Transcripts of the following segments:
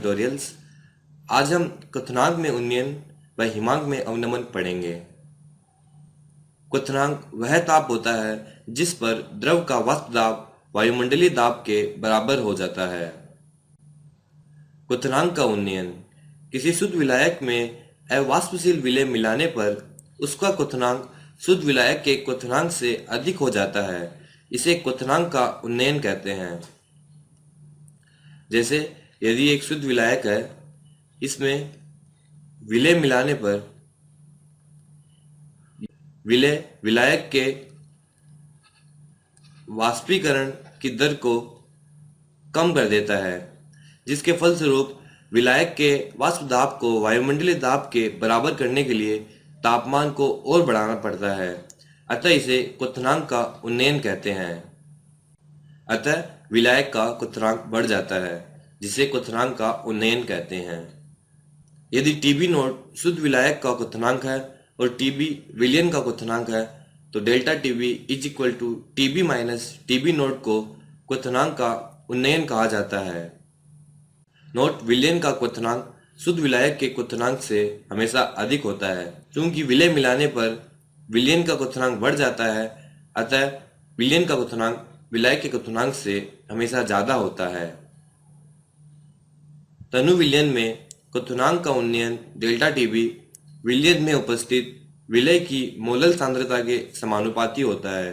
Tutorials. आज हम क्वथनांक में उन्नयन व हिमांक में अवनमन पढ़ेंगे। क्वथनांक वह ताप होता है जिस पर द्रव का वाष्प दाब वायुमंडलीय दाब के बराबर हो जाता है। क्वथनांक का उन्नयन किसी शुद्ध विलायक में अवाष्पशील विलेय मिलाने पर उसका क्वथनांक शुद्ध विलायक के क्वथनांक से अधिक हो जाता है। इसे क्वथनांक का उन्नयन कहते हैं। जैसे यदि एक शुद्ध विलायक है, इसमें विलेय मिलाने पर विलेय विलायक के वाष्पीकरण की दर को कम कर देता है, जिसके फलस्वरूप विलायक के वाष्प दाब को वायुमंडलीय दाब के बराबर करने के लिए तापमान को और बढ़ाना पड़ता है। अतः इसे क्वथनांक का उन्नयन कहते हैं। अतः विलायक का क्वथनांक बढ़ जाता है, जिसे क्वथनांक का उन्नयन कहते हैं। यदि टीबी नोट शुद्ध विलायक का क्वथनांक है और टीबी विलयन का क्वथनांक है, तो delta TB is equal to TB minus TB naught को क्वथनांक का उन्नयन कहा जाता है। नोट विलयन का क्वथनांक शुद्ध विलायक के क्वथनांक से हमेशा अधिक होता है। क्योंकि विलेय मिलाने पर विलयन का क्वथनांक बढ़ जाता है, अतः विलयन का क्वथनांक विलायक के क्वथनांक से हमेशा ज्यादा होता है। तनु विलयन में क्वथनांक का उन्नयन डेल्टा टीबी विलयन में उपस्थित विलेय की मोलल सांद्रता के समानुपाती होता है,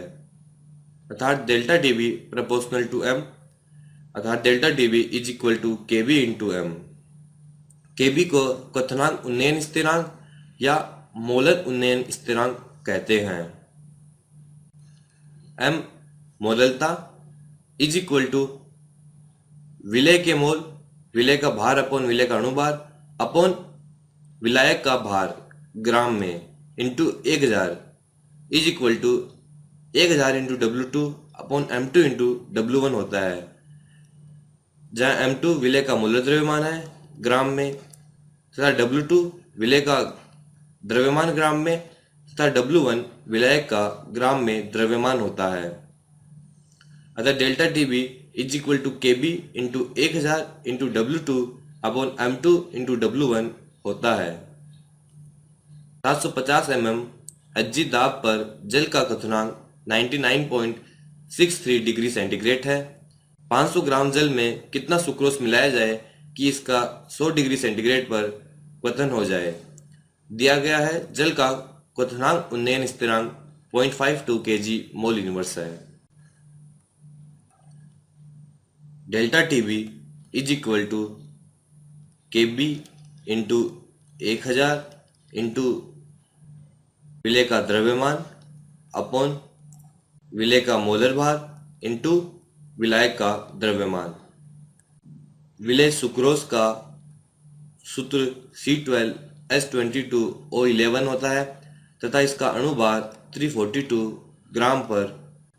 अर्थात delta TB proportional to M, अर्थात delta TB is equal to KB into M. KB को क्वथनांक उन्नयन स्थिरांक या मोलर उन्नयन स्थिरांक कहते हैं। एम मोललता इज इक्वल टू विलेय के मोल, विलेय का भार अपॉन विलेय का अणुभार अपॉन विलायक का भार ग्राम में into 1000 is equal to 1000 into W2 upon M2 into W1 होता है, जहाँ M2 विलेय का मोलर द्रव्यमान है ग्राम में तथा W2 विलेय का द्रव्यमान ग्राम में तथा W1 विलायक का ग्राम में द्रव्यमान होता है। अतः delta TB is equal to KB into 1000 into W2 upon M2 into W1 होता है। 750 mm Hg दाब पर जल का क्वथनांक 99.63 डिग्री सेंटीग्रेड है। 500 ग्राम जल में कितना सुक्रोज मिलाया जाए कि इसका 100 डिग्री सेंटीग्रेड पर क्वथन हो जाए? दिया गया है। जल का क्वथनांक उन्नयन स्थिरांक 0.52 kg मोल इनवर्स है। Delta TB is equal to KB into 1000 into विलेय का द्रव्यमान अपॉन विलेय का मोलर भार इंटू विलायक का द्रव्यमान। विलेय सुक्रोज का सूत्र C12H22O11 होता है तथा इसका अणुभार 342 ग्राम पर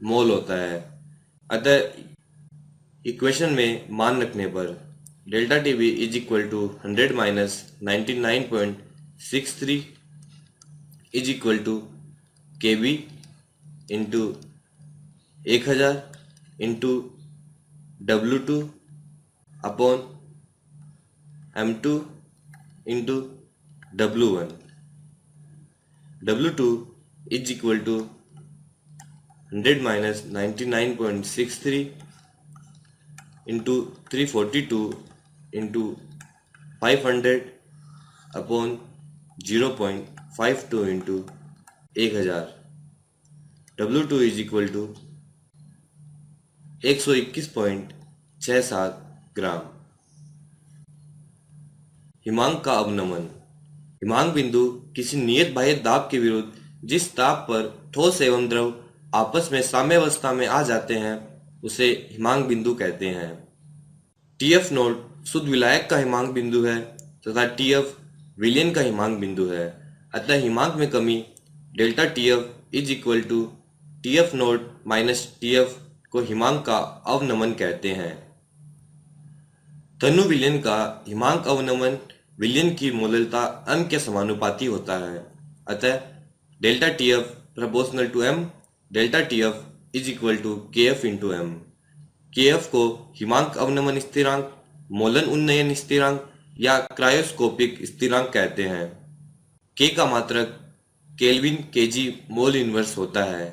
मोल होता है। अतः इक्वेशन में मान रखने पर delta TB is equal to 100 minus 99.63 is equal to KB into 1000 into W2 upon M2 into W1। W2 is equal to 100 minus 99.63 into 342 into 500 upon 0.52 into 1000। W2 is equal to 121.67 gram. हिमांक का अवनमन। हिमांक बिंदु किसी नियत बाह्य दाब के विरुद्ध जिस दाब पर ठोस एवं द्रव आपस में साम्यावस्था में आ जाते हैं, उसे हिमांक बिंदु कहते हैं। TF नोट शुद्ध विलायक का हिमांक बिंदु है तथा TF विलयन का हिमांक बिंदु है। अतः हिमांक में कमी delta TF is equal to TF naught minus TF को हिमांक का अवनमन कहते हैं। तनु विलयन का हिमांक अवनमन विलयन की मोललता m के समानुपाती होता है। अतः delta TF proportional to m, delta TF is equal to KF into m। KF को हिमांक अवनमन स्थिरांक मोलन उन्नयन स्थिरांक या क्रायोस्कोपिक स्थिरांक कहते हैं। के का मात्रक केल्विन केजी मोल इनवर्स होता है।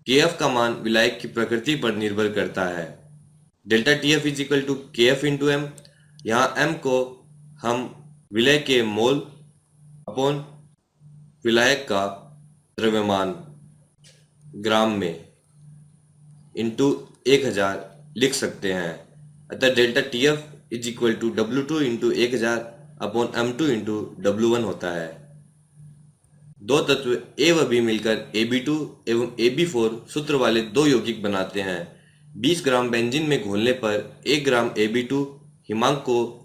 केएफ का मान विलायक की प्रकृति पर निर्भर करता है। Delta T F is equal to K F into M. यहाँ एम को हम विलय के मोल अपॉन विलायक का द्रव्यमान ग्राम में इंटू 1000 लिख सकते हैं। अतः delta T F is equal to W2 into 1000 upon M2 into W1 होता है। दो तत्व A व B मिलकर AB2 एवं AB4 सूत्र वाले दो यौगिक बनाते हैं। 20 ग्राम बेंजीन में घोलने पर 1 ग्राम AB2 हिमांक को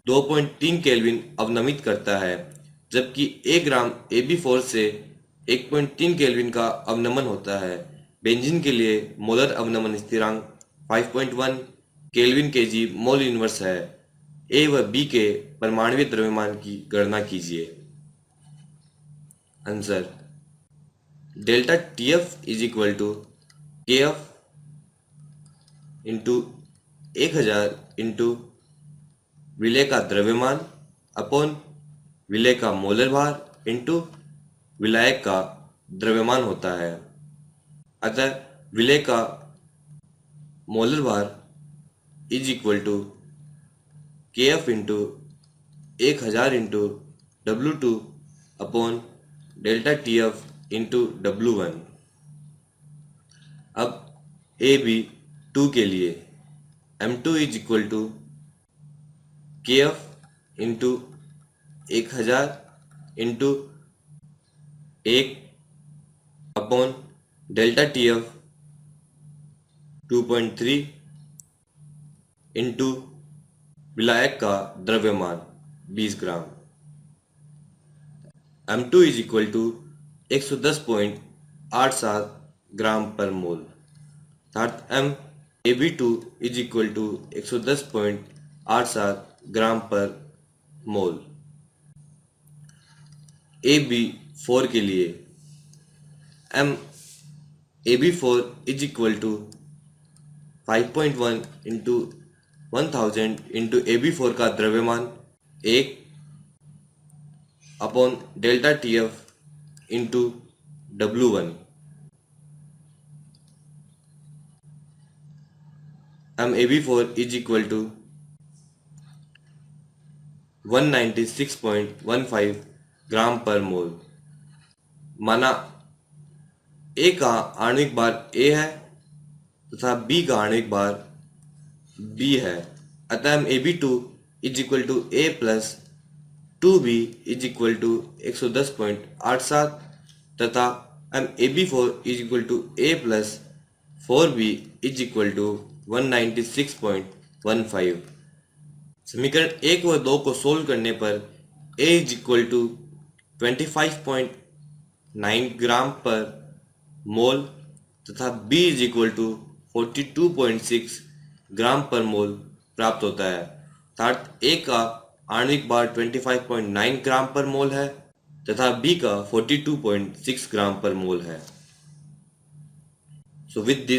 2.3 केल्विन अवनमित करता है, जबकि 1 ग्राम AB4 से 1.3 केल्विन का अवनमन होता है। बेंजीन के लिए मोलर अवनमन स्थिरांक 5.1 केल्विन केजी मोल इनवर्स है। ए व बी के परमाणुीय द्रव्यमान की गणना कीजिए। Answer delta T F is equal to K F into 1000 into विलय का द्रव्यमान अपॉन विलय का मोलर भार इंटू विलायक का द्रव्यमान होता है। अतः विलय का मोलर भार is equal to K F into 1000 into W2 upon delta T F into W1। अब AB2 के लिए M2 is equal to K F into 1000 into 1 upon delta T F 2.3 into विलायक का द्रव्यमान 20 ग्राम। M2 is equal to 110.87 gram per मोल, अर्थात AB2 is equal to 110.87 gram per mole. AB4 के लिए AB4 is equal to 5.1 into 1000 into AB4 का द्रव्यमान 1 upon delta T F into W1। AB4 is equal to 196.15 gram per mole. माना A का आणविक भार A है तथा B का आणविक भार B है, अतः AB2 is equal to A plus 2B is equal to 110.87 तथा AB4 is equal to A plus 4B is equal to 196.15। समीकरण 1 व 2 को सोल्व करने पर A is equal to 25.9 gram per मोल तथा B is equal to 42.6 gram per मोल प्राप्त होता है, अर्थात A का आणविक भार 25.9 ग्राम पर मोल है तथा B का 42.6 ग्राम पर मोल है। So with this